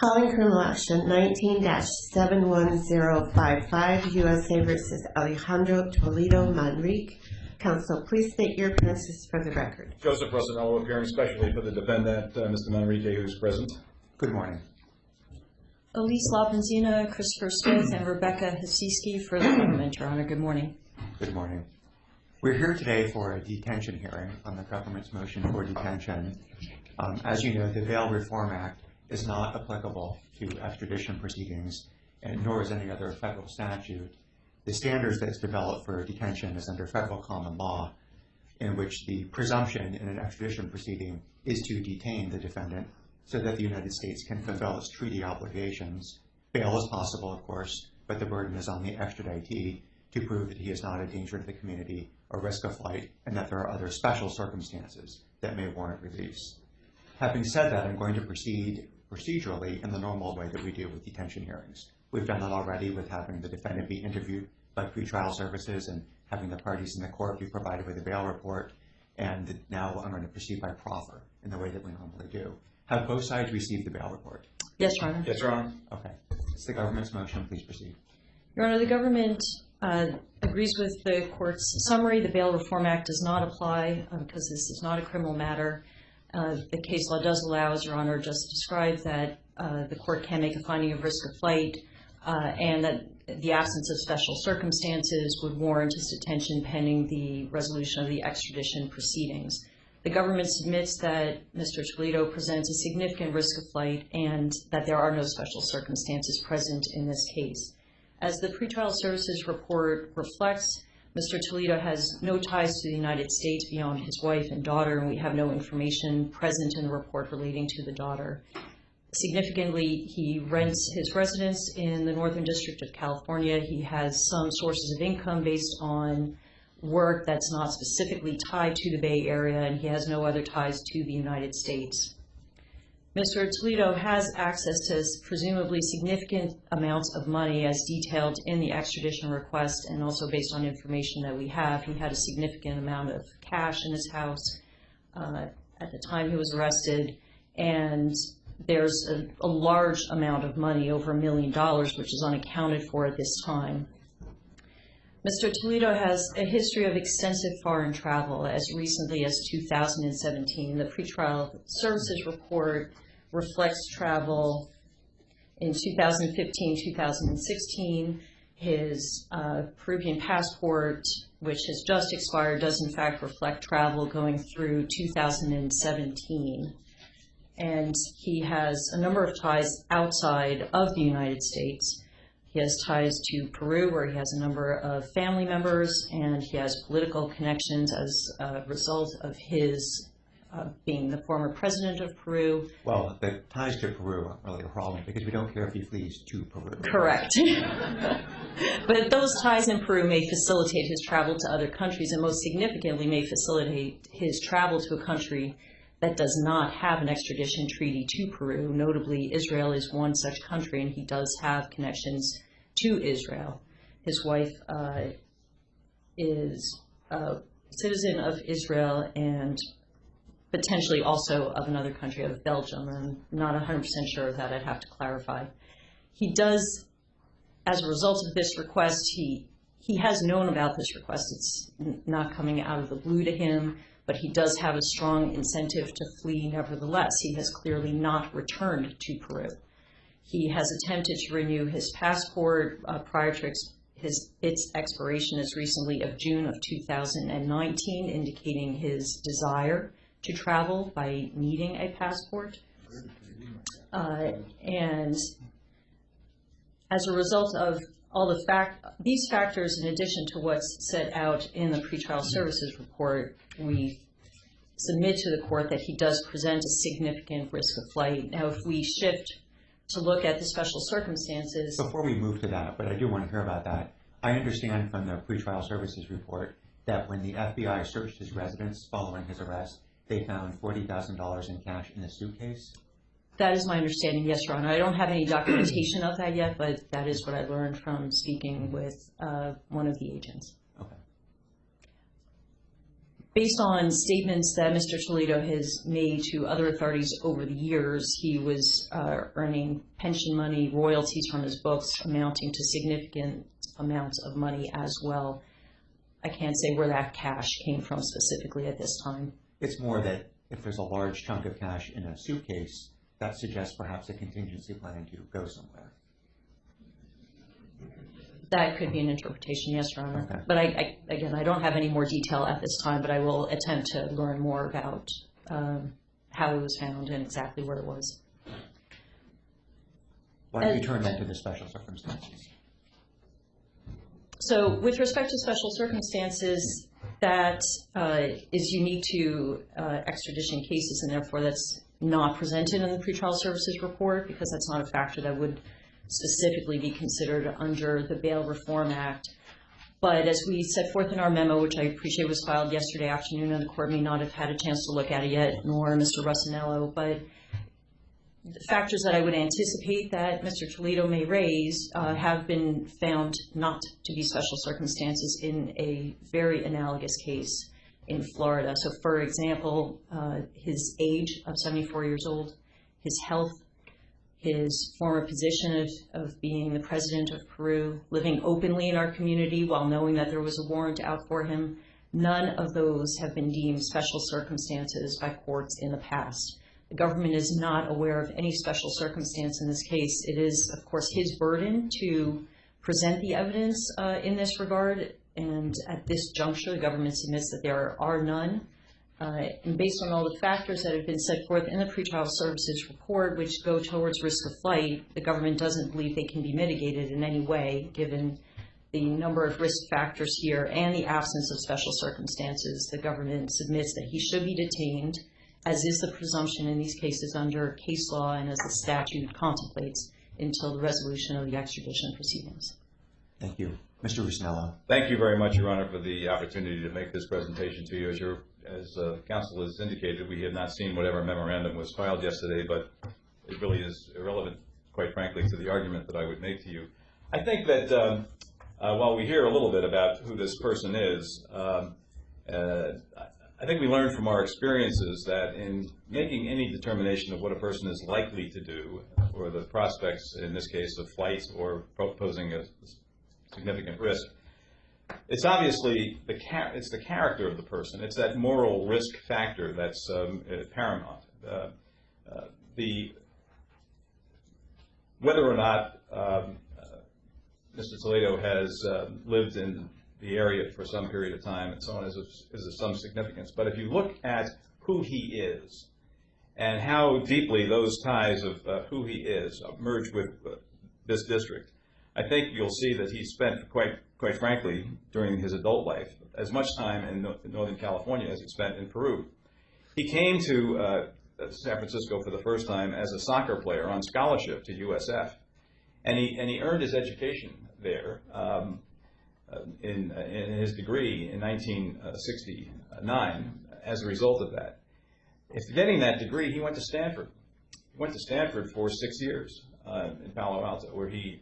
Calling criminal action 19-71055, USA versus Alejandro Toledo Manrique. Counsel, please state your appearances for the record. Joseph Rosanello, appearing specially for the defendant, Mr. Manrique, who is present. Good morning. Elise LaPenzina, Christopher Smith, and Rebecca Hasiski for the government, Your Honor. Good morning. Good morning. We're here today for a detention hearing on the government's motion for detention. As you know, the Bail Reform Act is not applicable to extradition proceedings, and nor is any other federal statute. The standards that's developed for detention is under federal common law, in which the presumption in an extradition proceeding is to detain the defendant so that the United States can fulfill its treaty obligations. Bail is possible, of course, but the burden is on the extraditee to prove that he is not a danger to the community or risk of flight, and that there are other special circumstances that may warrant release. Having said that, I'm going to proceed procedurally in the normal way that we do with detention hearings. We've done that already with having the defendant be interviewed by pretrial services and having the parties in the court be provided with a bail report, and now I'm going to proceed by proffer in the way that we normally do. Have both sides received the bail report? Yes, Your Honor. Yes, Your Honor. Okay. It's the government's motion. Please proceed. Your Honor, the government agrees with the court's summary. The Bail Reform Act does not apply because this is not a criminal matter. The case law does allow, as Your Honor just described, that the court can make a finding of risk of flight and that the absence of special circumstances would warrant his detention pending the resolution of the extradition proceedings. The government submits that Mr. Toledo presents a significant risk of flight and that there are no special circumstances present in this case. As the pretrial services report reflects, Mr. Toledo has no ties to the United States beyond his wife and daughter, and we have no information present in the report relating to the daughter. Significantly, he rents his residence in the Northern District of California. He has some sources of income based on work that's not specifically tied to the Bay Area, and he has no other ties to the United States. Mr. Toledo has access to presumably significant amounts of money as detailed in the extradition request, and also based on information that we have. He had a significant amount of cash in his house at the time he was arrested, and there's a large amount of money, over $1 million, which is unaccounted for at this time. Mr. Toledo has a history of extensive foreign travel as recently as 2017. The pretrial services report reflects travel in 2015, 2016. His Peruvian passport, which has just expired, does in fact reflect travel going through 2017. And he has a number of ties outside of the United States. He has ties to Peru, where he has a number of family members, and he has political connections as a result of his being the former president of Peru. Well, the ties to Peru aren't really a problem because we don't care if he flees to Peru. Correct. But those ties in Peru may facilitate his travel to other countries, and most significantly may facilitate his travel to a country that does not have an extradition treaty to Peru. Notably, Israel is one such country, and he does have connections to Israel. His wife is a citizen of Israel and potentially also of another country, of Belgium. I'm not 100% sure of that. I'd have to clarify. He does, as a result of this request, he has known about this request. It's not coming out of the blue to him, but he does have a strong incentive to flee nevertheless. He has clearly not returned to Peru. He has attempted to renew his passport prior to its expiration as recently of June of 2019, indicating his desire to travel by needing a passport. And as a result of all these factors, in addition to what's set out in the pretrial services report, we submit to the court that he does present a significant risk of flight. Now, if we shift to look at the special circumstances. Before we move to that, but I do want to hear about that, I understand from the pretrial services report that when the FBI searched his residence following his arrest, they found $40,000 in cash in a suitcase? That is my understanding, yes, Your Honor. I don't have any documentation of that yet, but that is what I learned from speaking with one of the agents. Okay. Based on statements that Mr. Toledo has made to other authorities over the years, he was earning pension money, royalties from his books amounting to significant amounts of money as well. I can't say where that cash came from specifically at this time. It's more that if there's a large chunk of cash in a suitcase, that suggests perhaps a contingency plan to go somewhere. That could be an interpretation, yes, Your Honor. Okay. But again, I don't have any more detail at this time, but I will attempt to learn more about how it was found and exactly where it was. Why don't you turn that to the special circumstances? So with respect to special circumstances, that is unique to extradition cases, and therefore that's not presented in the pretrial services report because that's not a factor that would specifically be considered under the Bail Reform Act. But as we set forth in our memo, which I appreciate was filed yesterday afternoon, and the court may not have had a chance to look at it yet, nor Mr. Russinello, but the factors that I would anticipate that Mr. Toledo may raise have been found not to be special circumstances in a very analogous case in Florida. So for example, his age of 74 years old, his health, his former position of being the president of Peru, living openly in our community while knowing that there was a warrant out for him, none of those have been deemed special circumstances by courts in the past. The government is not aware of any special circumstance in this case. It is, of course, his burden to present the evidence in this regard, and at this juncture, the government submits that there are none. And based on all the factors that have been set forth in the pretrial services report, which go towards risk of flight, the government doesn't believe they can be mitigated in any way, given the number of risk factors here and the absence of special circumstances. The government submits that he should be detained, as is the presumption in these cases under case law and as the statute contemplates, until the resolution of the extradition proceedings. Thank you. Mr. Russinello. Thank you very much, Your Honor, for the opportunity to make this presentation to you. As counsel has indicated, we have not seen whatever memorandum was filed yesterday, but it really is irrelevant, quite frankly, to the argument that I would make to you. I think that while we hear a little bit about who this person is, I think we learned from our experiences that in making any determination of what a person is likely to do, or the prospects, in this case, of flight or posing a significant risk, it's obviously the character of the person. It's that moral risk factor that's paramount. Whether or not Mr. Toledo has lived in the area for some period of time and so on is of some significance. But if you look at who he is and how deeply those ties of who he is merge with this district, I think you'll see that he spent, quite frankly, during his adult life, as much time in Northern California as he spent in Peru. He came to San Francisco for the first time as a soccer player on scholarship to USF, and he earned his education there in his degree in 1969 as a result of that. After getting that degree, he went to Stanford. He went to Stanford for 6 years in Palo Alto, where he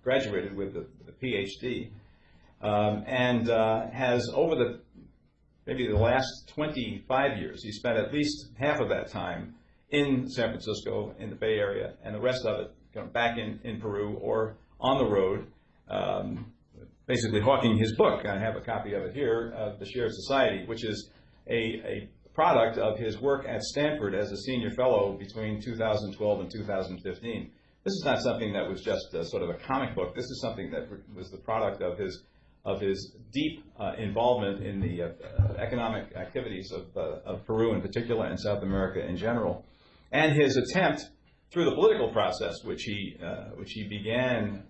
graduated with the PhD, and has over maybe the last 25 years, he spent at least half of that time in San Francisco, in the Bay Area, and the rest of it back in Peru or on the road, basically hawking his book. I have a copy of it here, The Shared Society, which is a product of his work at Stanford as a senior fellow between 2012 and 2015. This is not something that was just sort of a comic book. This is something that was the product of his deep involvement in the economic activities of Peru in particular and South America in general, and his attempt through the political process, which he began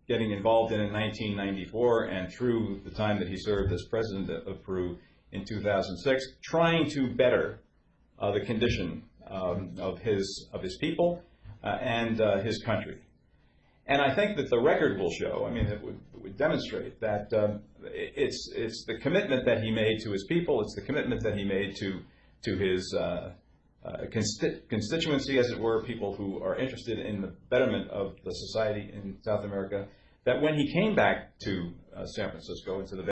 getting involved in 1994, and through the time that he served as president of Peru in 2006, trying to better the condition of his people and his country. And I think that the record will show, I mean, it would demonstrate that it's the commitment that he made to his people, it's the commitment that he made to his constituency, as it were, people who are interested in the betterment of the society in South America, that when he came back to San Francisco, into the